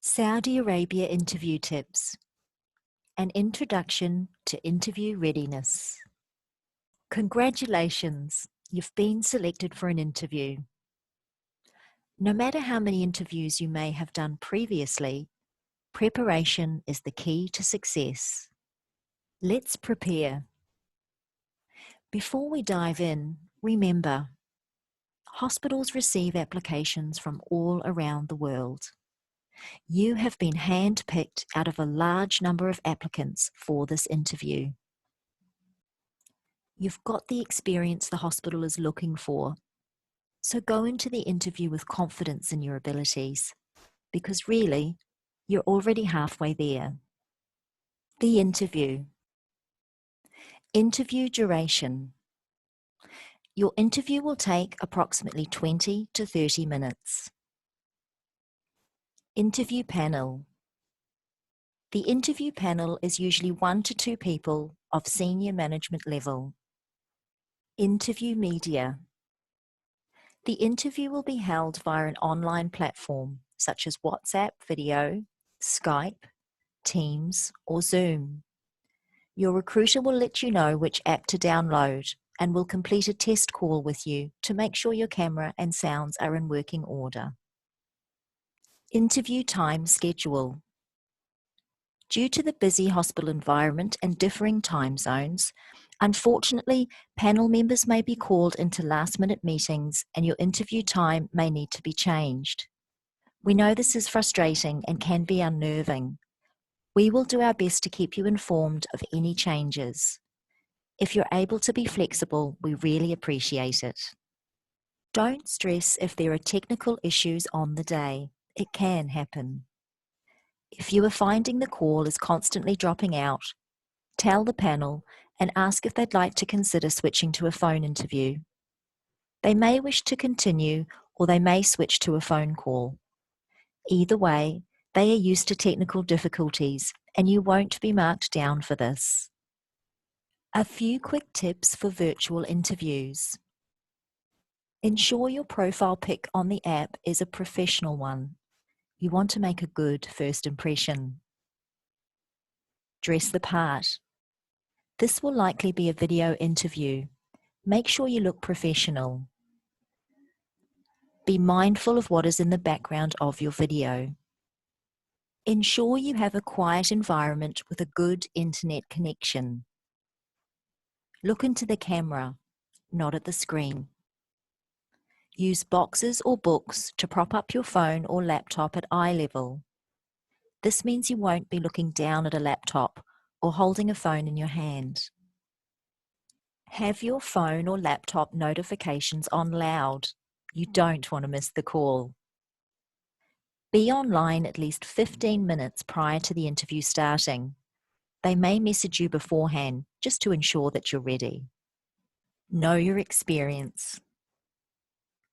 Saudi Arabia interview tips. An introduction to interview readiness. Congratulations, you've been selected for an interview. No matter how many interviews you may have done previously, preparation is the key to success. Let's prepare. Before we dive in, remember, hospitals receive applications from all around the world. You have been handpicked out of a large number of applicants for this interview. You've got the experience the hospital is looking for, so go into the interview with confidence in your abilities, because really, you're already halfway there. The interview. Interview duration. Your interview will take approximately 20 to 30 minutes. Interview panel. The interview panel is usually 1 to 2 people of senior management level. Interview media. The interview will be held via an online platform such as WhatsApp video, Skype, Teams, or Zoom. Your recruiter will let you know which app to download and will complete a test call with you to make sure your camera and sounds are in working order. Interview time schedule. Due to the busy hospital environment and differing time zones, unfortunately, panel members may be called into last-minute meetings and your interview time may need to be changed. We know this is frustrating and can be unnerving. We will do our best to keep you informed of any changes. If you're able to be flexible, we really appreciate it. Don't stress if there are technical issues on the day. It can happen. If you are finding the call is constantly dropping out, tell the panel and ask if they'd like to consider switching to a phone interview. They may wish to continue or they may switch to a phone call. Either way, they are used to technical difficulties and you won't be marked down for this. A few quick tips for virtual interviews. Ensure your profile pic on the app is a professional one. You want to make a good first impression. Dress the part. This will likely be a video interview. Make sure you look professional. Be mindful of what is in the background of your video. Ensure you have a quiet environment with a good internet connection. Look into the camera, not at the screen. Use boxes or books to prop up your phone or laptop at eye level. This means you won't be looking down at a laptop or holding a phone in your hand. Have your phone or laptop notifications on loud. You don't want to miss the call. Be online at least 15 minutes prior to the interview starting. They may message you beforehand just to ensure that you're ready. Know your experience.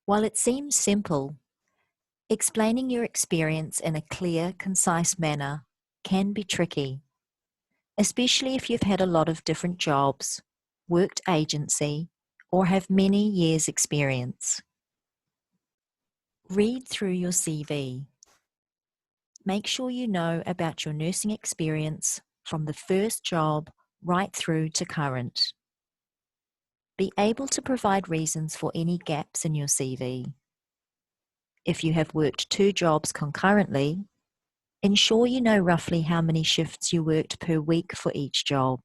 While it seems simple, explaining your experience in a clear, concise manner can be tricky, especially if you've had a lot of different jobs, worked agency, or have many years' experience. Read through your CV. Make sure you know about your nursing experience from the first job right through to current. Be able to provide reasons for any gaps in your CV. If you have worked 2 jobs concurrently, ensure you know roughly how many shifts you worked per week for each job.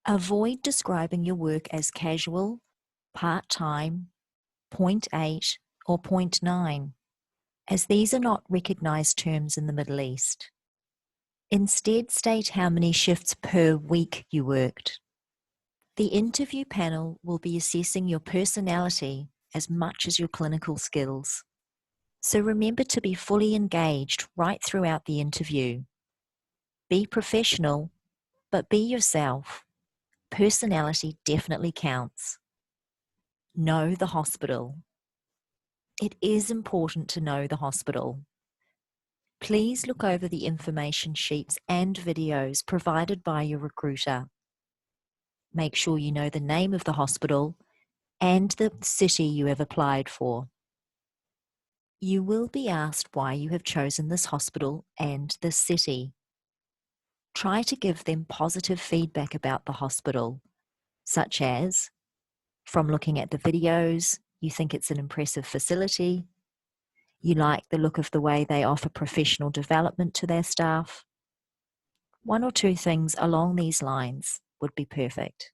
Avoid describing your work as casual, part-time, 0.8 or 0.9, as these are not recognized terms in the Middle East. Instead, state how many shifts per week you worked. The interview panel will be assessing your personality as much as your clinical skills. So remember to be fully engaged right throughout the interview. Be professional, but be yourself. Personality definitely counts. Know the hospital. It is important to know the hospital. Please look over the information sheets and videos provided by your recruiter. Make sure you know the name of the hospital and the city you have applied for. You will be asked why you have chosen this hospital and this city. Try to give them positive feedback about the hospital, such as, from looking at the videos, you think it's an impressive facility, you like the look of the way they offer professional development to their staff. One or two things along these lines would be perfect.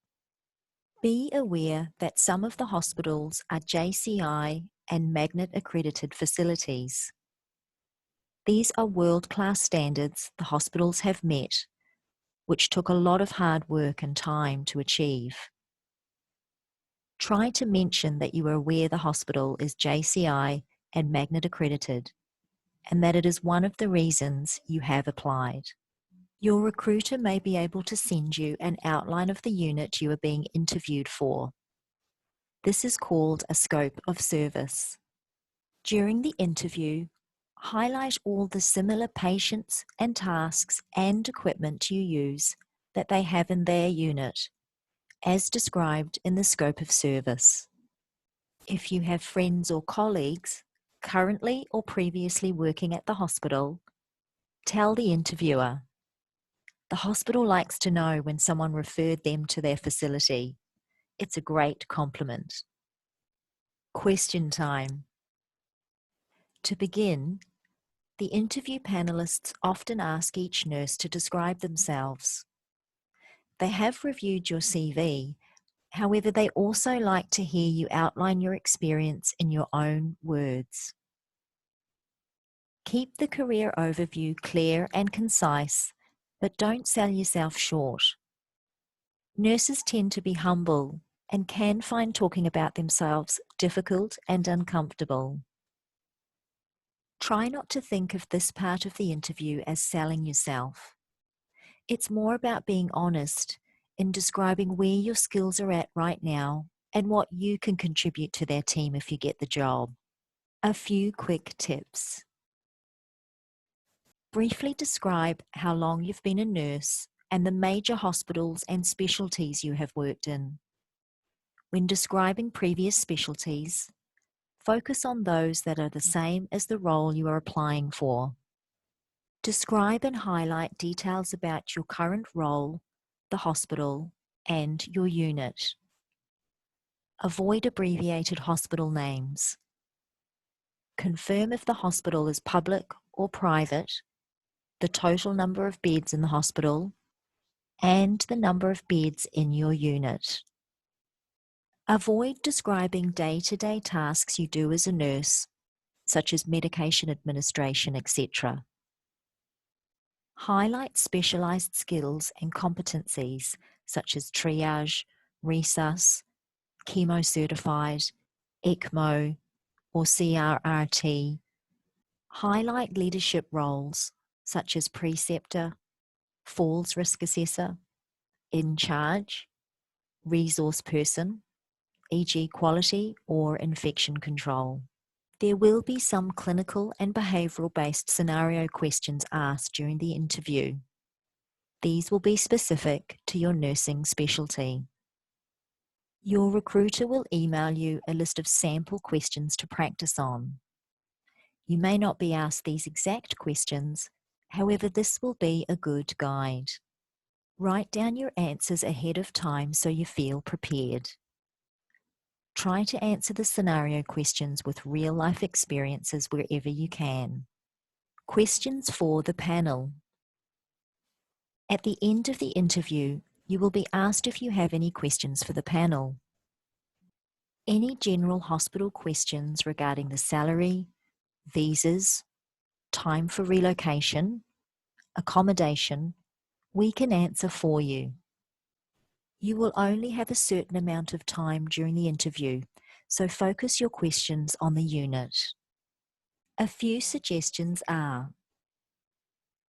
Be aware that some of the hospitals are JCI and Magnet accredited facilities. These are world-class standards the hospitals have met, which took a lot of hard work and time to achieve. Try to mention that you are aware the hospital is JCI and Magnet accredited, and that it is one of the reasons you have applied. Your recruiter may be able to send you an outline of the unit you are being interviewed for. This is called a scope of service. During the interview, highlight all the similar patients and tasks and equipment you use that they have in their unit, as described in the scope of service. If you have friends or colleagues currently or previously working at the hospital, tell the interviewer. The hospital likes to know when someone referred them to their facility. It's a great compliment. Question time. To begin, the interview panelists often ask each nurse to describe themselves. They have reviewed your CV, however, they also like to hear you outline your experience in your own words. Keep the career overview clear and concise, but don't sell yourself short. Nurses tend to be humble and can find talking about themselves difficult and uncomfortable. Try not to think of this part of the interview as selling yourself. It's more about being honest in describing where your skills are at right now and what you can contribute to their team if you get the job. A few quick tips. Briefly describe how long you've been a nurse and the major hospitals and specialties you have worked in. When describing previous specialties, focus on those that are the same as the role you are applying for. Describe and highlight details about your current role, the hospital, and your unit. Avoid abbreviated hospital names. Confirm if the hospital is public or private, the total number of beds in the hospital, and the number of beds in your unit. Avoid describing day-to-day tasks you do as a nurse, such as medication administration, etc. Highlight specialized skills and competencies such as triage, resus, chemo-certified, ECMO, or CRRT. Highlight leadership roles such as preceptor, falls risk assessor, in charge, resource person, e.g. quality or infection control. There will be some clinical and behavioural-based scenario questions asked during the interview. These will be specific to your nursing specialty. Your recruiter will email you a list of sample questions to practice on. You may not be asked these exact questions, however, this will be a good guide. Write down your answers ahead of time so you feel prepared. Try to answer the scenario questions with real-life experiences wherever you can. Questions for the panel. At the end of the interview, you will be asked if you have any questions for the panel. Any general hospital questions regarding the salary, visas, time for relocation, accommodation, we can answer for you. You will only have a certain amount of time during the interview, so focus your questions on the unit. A few suggestions are: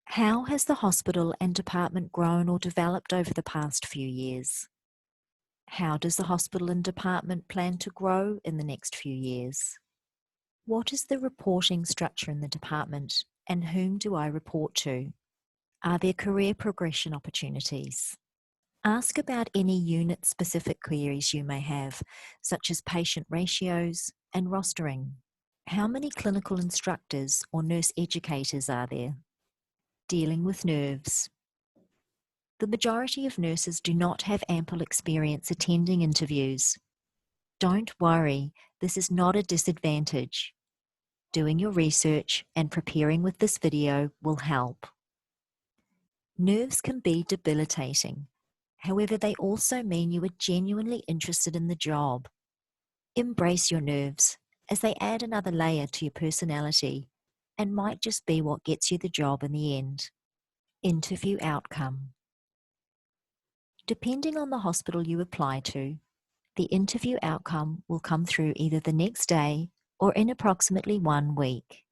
how has the hospital and department grown or developed over the past few years? How does the hospital and department plan to grow in the next few years? What is the reporting structure in the department, and whom do I report to? Are there career progression opportunities? Ask about any unit-specific queries you may have, such as patient ratios and rostering. How many clinical instructors or nurse educators are there? Dealing with nerves. The majority of nurses do not have ample experience attending interviews. Don't worry, this is not a disadvantage. Doing your research and preparing with this video will help. Nerves can be debilitating. However, they also mean you are genuinely interested in the job. Embrace your nerves, as they add another layer to your personality and might just be what gets you the job in the end. Interview outcome. Depending on the hospital you apply to, the interview outcome will come through either the next day or in approximately 1 week.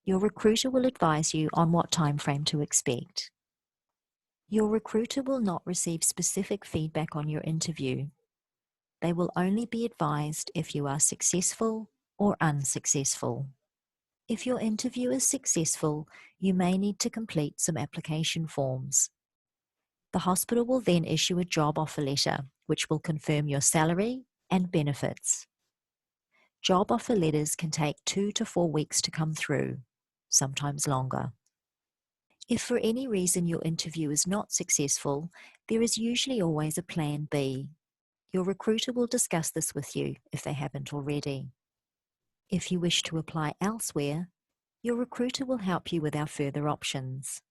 Your recruiter will advise you on what time frame to expect. Your recruiter will not receive specific feedback on your interview. They will only be advised if you are successful or unsuccessful. If your interview is successful, you may need to complete some application forms. The hospital will then issue a job offer letter, which will confirm your salary and benefits. Job offer letters can take 2 to 4 weeks to come through, sometimes longer. If for any reason your interview is not successful, there is usually always a plan B. Your recruiter will discuss this with you if they haven't already. If you wish to apply elsewhere, your recruiter will help you with our further options.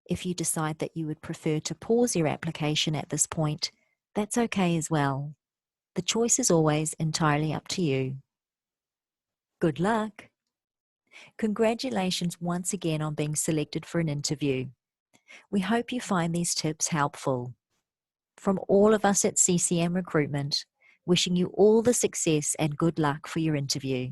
If you decide that you would prefer to pause your application at this point, that's okay as well. The choice is always entirely up to you. Good luck! Congratulations once again on being selected for an interview. We hope you find these tips helpful. From all of us at CCM Recruitment, wishing you all the success and good luck for your interview.